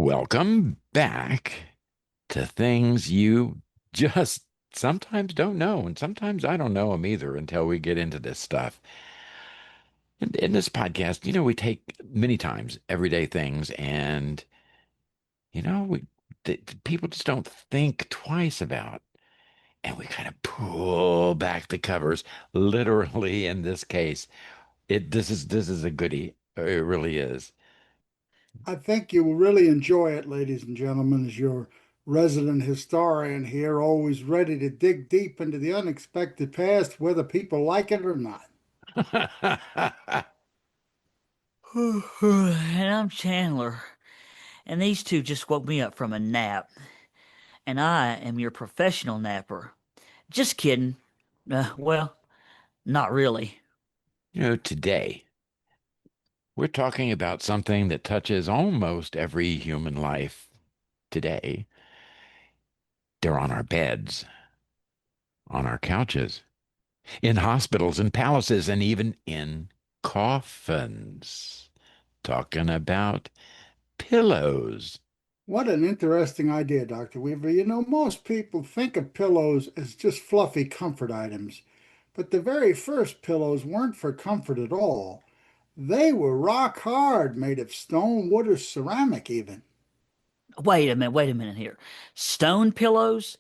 Welcome back to things you just sometimes don't know, and sometimes I don't know them either until we get into this stuff. In this podcast, we take many times everyday things, and we people just don't think twice about, and we kind of pull back the covers, literally in this case. This is a goodie. It really is. I think you will really enjoy it, ladies and gentlemen, as your resident historian here, always ready to dig deep into the unexpected past, whether people like it or not. And I'm Chandler, and these two just woke me up from a nap, and I am your professional napper. Just kidding. Well, not really. Today we're talking about something that touches almost every human life today. They're on our beds, on our couches, in hospitals and palaces, and even in coffins. Talking about pillows. What an interesting idea, Dr. Weaver. Most people think of pillows as just fluffy comfort items, but the very first pillows weren't for comfort at all. They were rock hard, made of stone, wood, or ceramic, even. Wait a minute here. Stone pillows?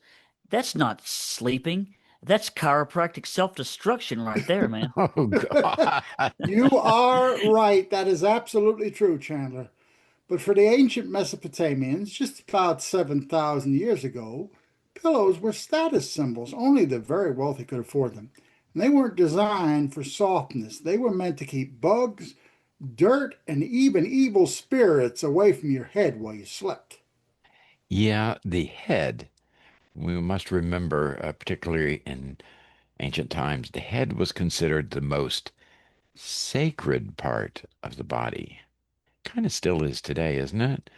That's not sleeping. That's chiropractic self-destruction right there, man. Oh, God. You are right. That is absolutely true, Chandler. But for the ancient Mesopotamians, just about 7,000 years ago, pillows were status symbols. Only the very wealthy could afford them. And they weren't designed for softness. They were meant to keep bugs, dirt, and even evil spirits away from your head while you slept. Yeah, the head. We must remember, particularly in ancient times, the head was considered the most sacred part of the body. Kind of still is today, isn't it?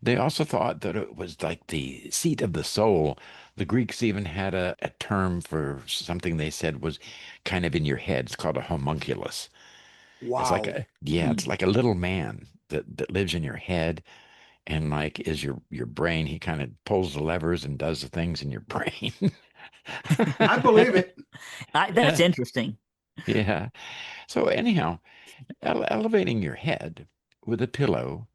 They also thought that it was like the seat of the soul. The Greeks even had a term for something they said was kind of in your head. It's called a homunculus. It's like Wow. it's like a little man that lives in your head and like is your brain. He kind of pulls the levers and does the things in your brain. I believe it. That's interesting. Yeah. So anyhow, elevating your head with a pillow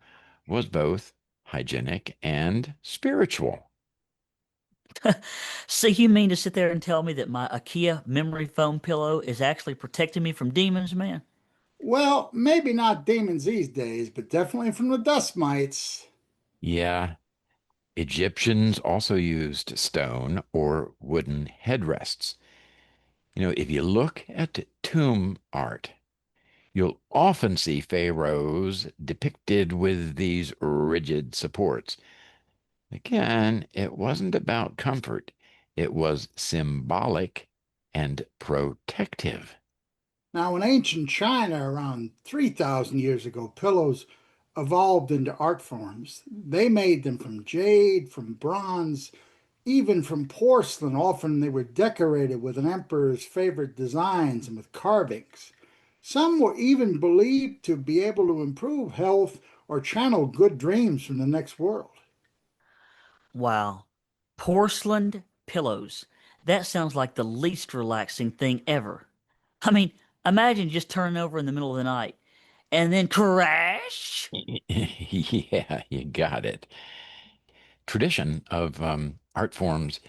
was both hygienic and spiritual. So you mean to sit there and tell me that my IKEA memory foam pillow is actually protecting me from demons, man? Well, maybe not demons these days, but definitely from the dust mites. Yeah, Egyptians also used stone or wooden headrests. If you look at tomb art, you'll often see pharaohs depicted with these rigid supports. Again, it wasn't about comfort, it was symbolic and protective. Now, in ancient China, around 3,000 years ago, pillows evolved into art forms. They made them from jade, from bronze, even from porcelain. Often they were decorated with an emperor's favorite designs and with carvings. Some were even believed to be able to improve health or channel good dreams from the next world. Wow. Porcelain pillows. That sounds like the least relaxing thing ever. I mean, imagine just turning over in the middle of the night and then crash. Yeah, you got it. Tradition of art forms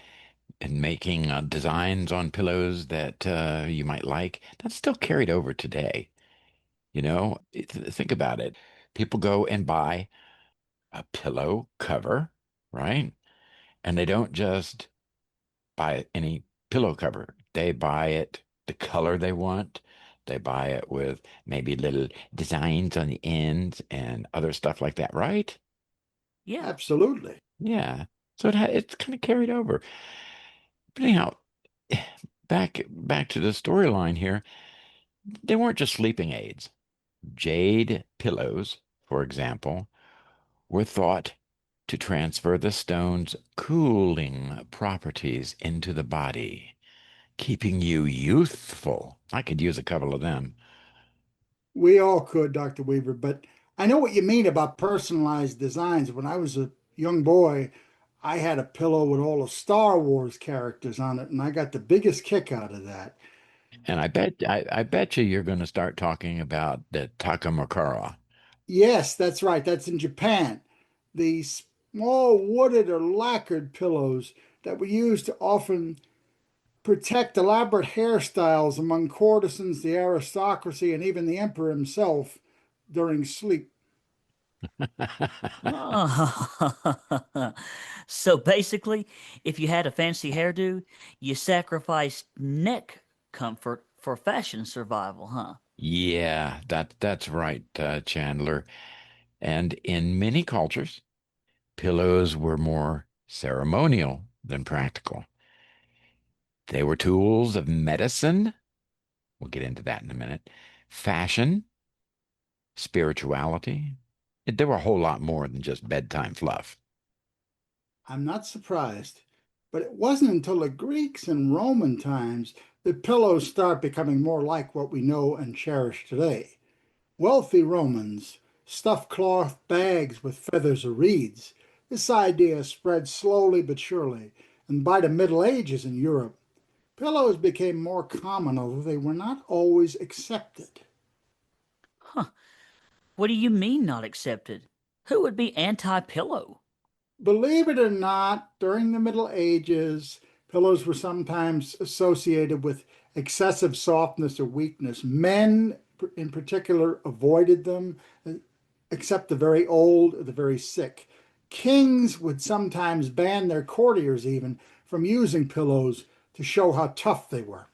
and making designs on pillows that you might like, that's still carried over today. Think about it. People go and buy a pillow cover, right? And they don't just buy any pillow cover. They buy it the color they want. They buy it with maybe little designs on the ends and other stuff like that, right? Yeah. Absolutely. Yeah. So it's kind of carried over. But anyhow, back to the storyline here. They weren't just sleeping aids. Jade pillows, for example, were thought to transfer the stone's cooling properties into the body, keeping you youthful. I could use a couple of them. We all could, Dr. Weaver, but I know what you mean about personalized designs. When I was a young boy, I had a pillow with all the Star Wars characters on it, and I got the biggest kick out of that. And I bet you you're going to start talking about the Takamakura. Yes, that's right. That's in Japan. The small wooded or lacquered pillows that were used to often protect elaborate hairstyles among courtesans, the aristocracy, and even the emperor himself during sleep. Oh. So basically, if you had a fancy hairdo, you sacrificed neck comfort for fashion survival, huh? Yeah, that's right, Chandler. And in many cultures, pillows were more ceremonial than practical. They were tools of medicine. We'll get into that in a minute. Fashion, spirituality. They were a whole lot more than just bedtime fluff. I'm not surprised, but it wasn't until the Greeks and Roman times that pillows start becoming more like what we know and cherish today. Wealthy Romans stuffed cloth bags with feathers or reeds. This idea spread slowly but surely, and by the Middle Ages in Europe, pillows became more common, although they were not always accepted. Huh. What do you mean not accepted? Who would be anti-pillow? Believe it or not, during the Middle Ages, pillows were sometimes associated with excessive softness or weakness. Men, in particular, avoided them, except the very old or the very sick. Kings would sometimes ban their courtiers even from using pillows to show how tough they were.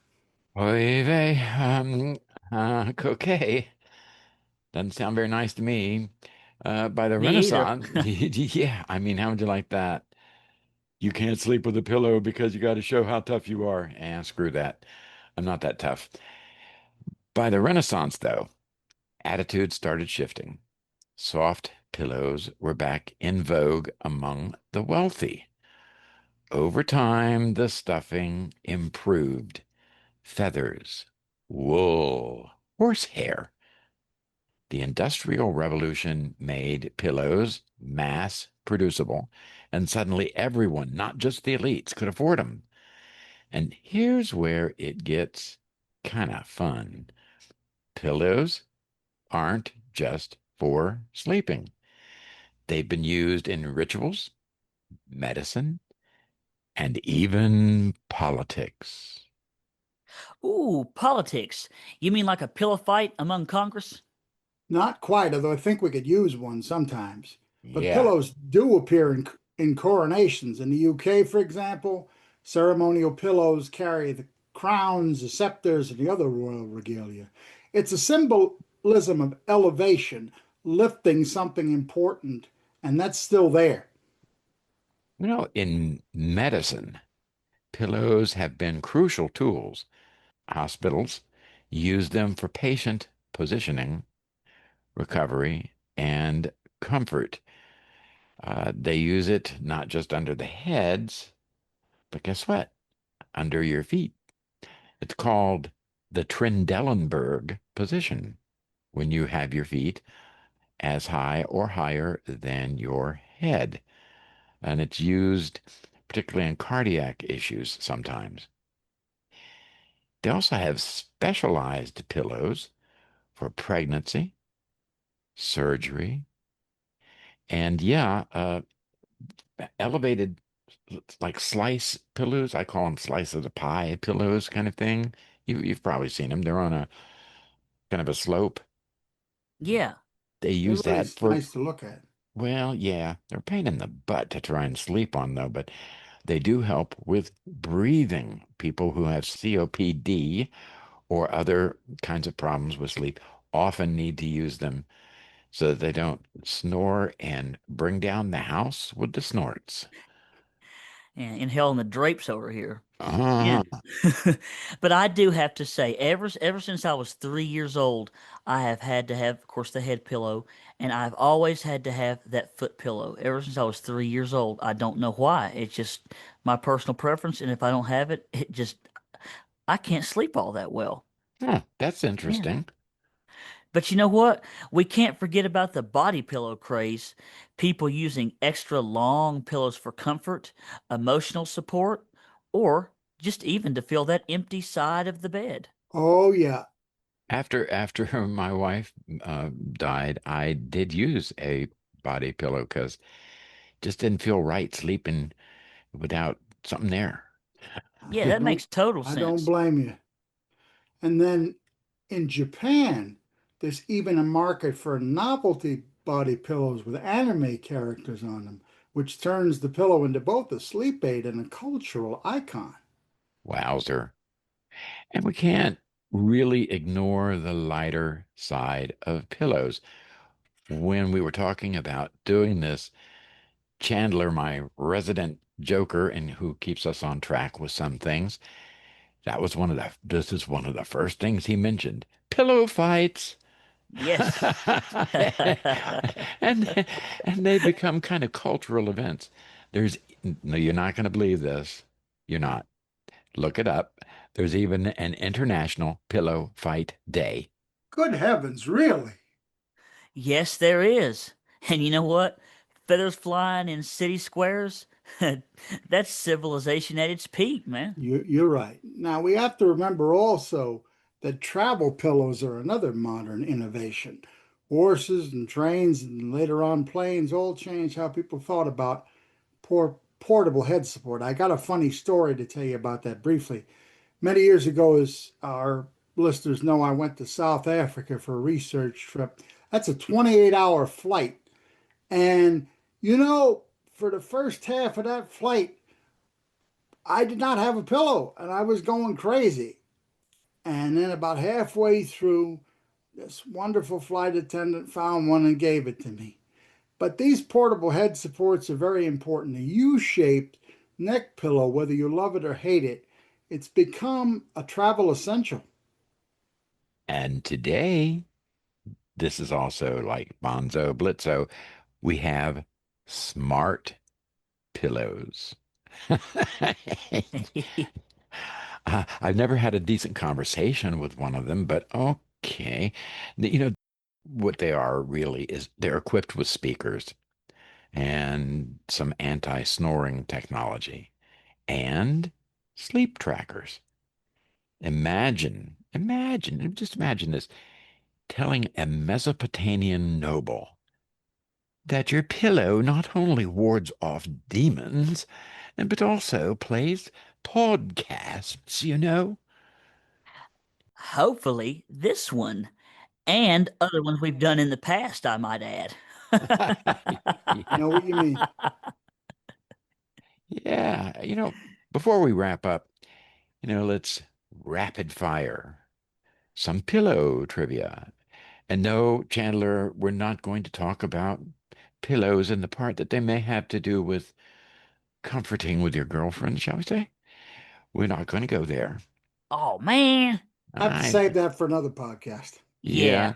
Oy vey, okay. Doesn't sound very nice to me. By the Me either. Renaissance, yeah, I mean, how would you like that? You can't sleep with a pillow because you got to show how tough you are. And screw that. I'm not that tough. By the Renaissance, though, attitudes started shifting. Soft pillows were back in vogue among the wealthy. Over time, the stuffing improved. Feathers, wool, horsehair. The Industrial Revolution made pillows mass producible, and suddenly everyone, not just the elites, could afford them. And here's where it gets kind of fun. Pillows aren't just for sleeping. They've been used in rituals, medicine, and even politics. Ooh, politics. You mean like a pillow fight among Congress? Not quite, although I think we could use one sometimes. But Yeah. pillows do appear in coronations. In the UK, for example, ceremonial pillows carry the crowns, the scepters, and the other royal regalia. It's a symbolism of elevation, lifting something important, and that's still there. In medicine, pillows have been crucial tools. Hospitals use them for patient positioning, recovery, and comfort. They use it not just under the heads, but guess what? Under your feet. It's called the Trendelenburg position when you have your feet as high or higher than your head. And it's used particularly in cardiac issues sometimes. They also have specialized pillows for pregnancy, surgery, and yeah, elevated like slice pillows. I call them slice of the pie pillows kind of thing. You've probably seen them. They're on a kind of a slope. Yeah. They They're use really that for, nice to look at. well, yeah, they're a pain in the butt to try and sleep on though, but they do help with breathing. People who have COPD or other kinds of problems with sleep often need to use them so that they don't snore and bring down the house with the snorts. And inhaling the drapes over here. Yeah. Uh-huh. But I do have to say, ever since I was 3 years old, I have had to have, of course, the head pillow, and I've always had to have that foot pillow. Ever since I was 3 years old, I don't know why. It's just my personal preference, and if I don't have it, I can't sleep all that well. Huh, that's Yeah. interesting. But you know what? We can't forget about the body pillow craze. People using extra long pillows for comfort, emotional support, or just even to fill that empty side of the bed. Oh, yeah. After my wife died, I did use a body pillow because just didn't feel right sleeping without something there. Yeah, I that don't makes total I don't sense. blame you. And then in Japan, there's even a market for novelty body pillows with anime characters on them, which turns the pillow into both a sleep aid and a cultural icon. Wowzer. And we can't really ignore the lighter side of pillows. When we were talking about doing this, Chandler, my resident joker and who keeps us on track with some things, this is one of the first things he mentioned. Pillow fights. Yes. and and they become kind of cultural events. There's no, you're not going to believe this. You're not. Look it up. There's even an International Pillow Fight Day. Good heavens, really? Yes, there is. And you know what? Feathers flying in city squares? That's civilization at its peak, man. You're right. Now we have to remember also that travel pillows are another modern innovation. Horses and trains and later on planes all changed how people thought about portable head support. I got a funny story to tell you about that briefly. Many years ago, as our listeners know, I went to South Africa for a research trip. That's a 28-hour flight. And, you know, for the first half of that flight, I did not have a pillow and I was going crazy. And then about halfway through, this wonderful flight attendant found one and gave it to me. But these portable head supports are very important. A U-shaped neck pillow, whether you love it or hate it, it's become a travel essential. And today, this is also like Bonzo Blitzo. We have smart pillows. I've never had a decent conversation with one of them, but okay. You know, what they are really is they're equipped with speakers and some anti-snoring technology and sleep trackers. Just imagine this, telling a Mesopotamian noble that your pillow not only wards off demons, but also plays podcasts, you know? Hopefully, this one and other ones we've done in the past, I might add. I know what you mean. Yeah, before we wrap up, let's rapid fire some pillow trivia. And no, Chandler, we're not going to talk about pillows and the part that they may have to do with comforting with your girlfriend, shall we say? We're not going to go there. Oh man. I have to I, save that for another podcast. Yeah. yeah,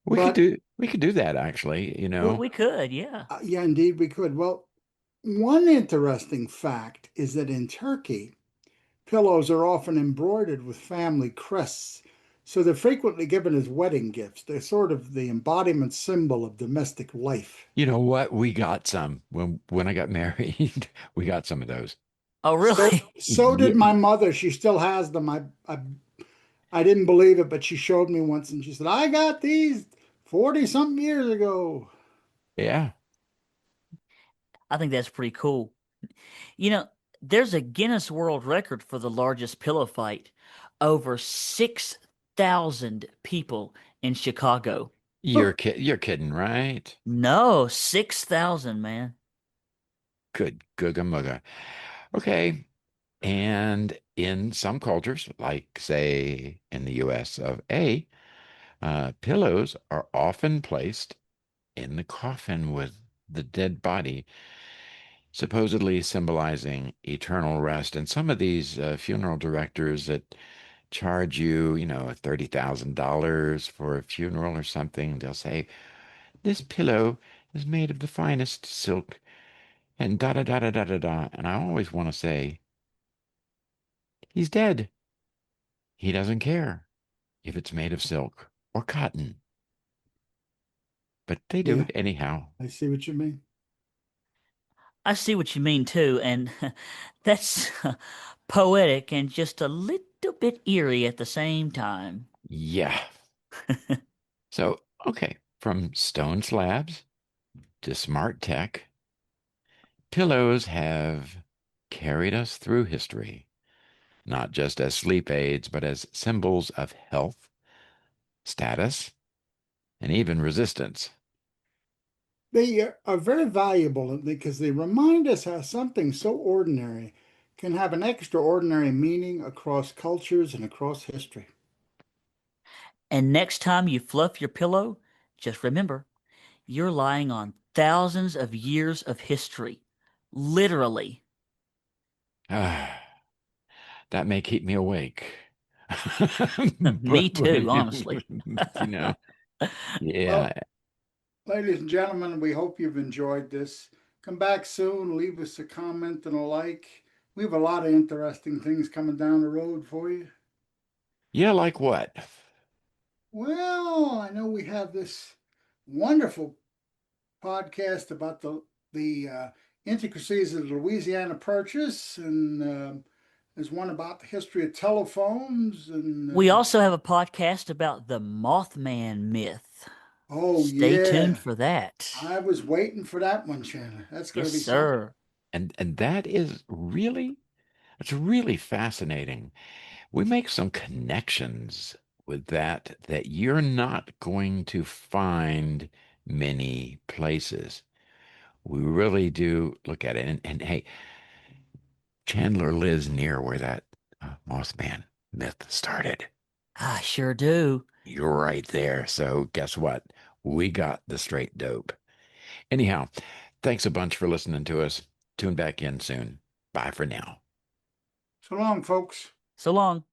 But we could do that actually, We could, yeah. yeah, indeed, we could. Well, one interesting fact is that in Turkey, pillows are often embroidered with family crests. So they're frequently given as wedding gifts. They're sort of the embodiment symbol of domestic life. You know what? We got some when I got married. We got some of those. Oh, So really? so did Yeah, my mother. She still has them. I didn't believe it, but she showed me once and she said, I got these 40 something years ago. yeah. I think that's pretty cool. You know, there's a Guinness World Record for the largest pillow fight. Over 6,000 people in Chicago. You're kidding, right? No, 6,000, man. Good googa mugga. Okay. And in some cultures, like say in the US of A, pillows are often placed in the coffin with the dead body, supposedly symbolizing eternal rest. And some of these funeral directors that charge you, $30,000 for a funeral or something, they'll say, this pillow is made of the finest silk and da da da da da da da. And I always want to say, he's dead. He doesn't care if it's made of silk or cotton. but they do Yeah, it anyhow. I see what you mean. I see what you mean too, and that's poetic and just a little bit eerie at the same time. Yeah. So, okay, from stone slabs to smart tech, pillows have carried us through history, not just as sleep aids, but as symbols of health, status, and even resistance. They are very valuable because they remind us how something so ordinary can have an extraordinary meaning across cultures and across history. And next time you fluff your pillow, just remember, you're lying on thousands of years of history. Literally. Ah, that may keep me awake. Me But too, honestly. you know, yeah. Well, ladies and gentlemen, we hope you've enjoyed this. Come back soon, leave us a comment and a like. We have a lot of interesting things coming down the road for you. Yeah, like what? Well, I know we have this wonderful podcast about the intricacies of the Louisiana Purchase, and there's one about the history of telephones, We and also have a podcast about the Mothman myth. oh Stay tuned yeah, for that. I was waiting for that one, Shannon. That's going Yes, to be something. sir. And that is really, it's really fascinating. We make some connections with that you're not going to find many places. We really do look at it. And hey, Chandler lives near where that Mothman myth started. I sure do. You're right there. So guess what? We got the straight dope. Anyhow, thanks a bunch for listening to us. Tune back in soon. Bye for now. So long, folks. So long.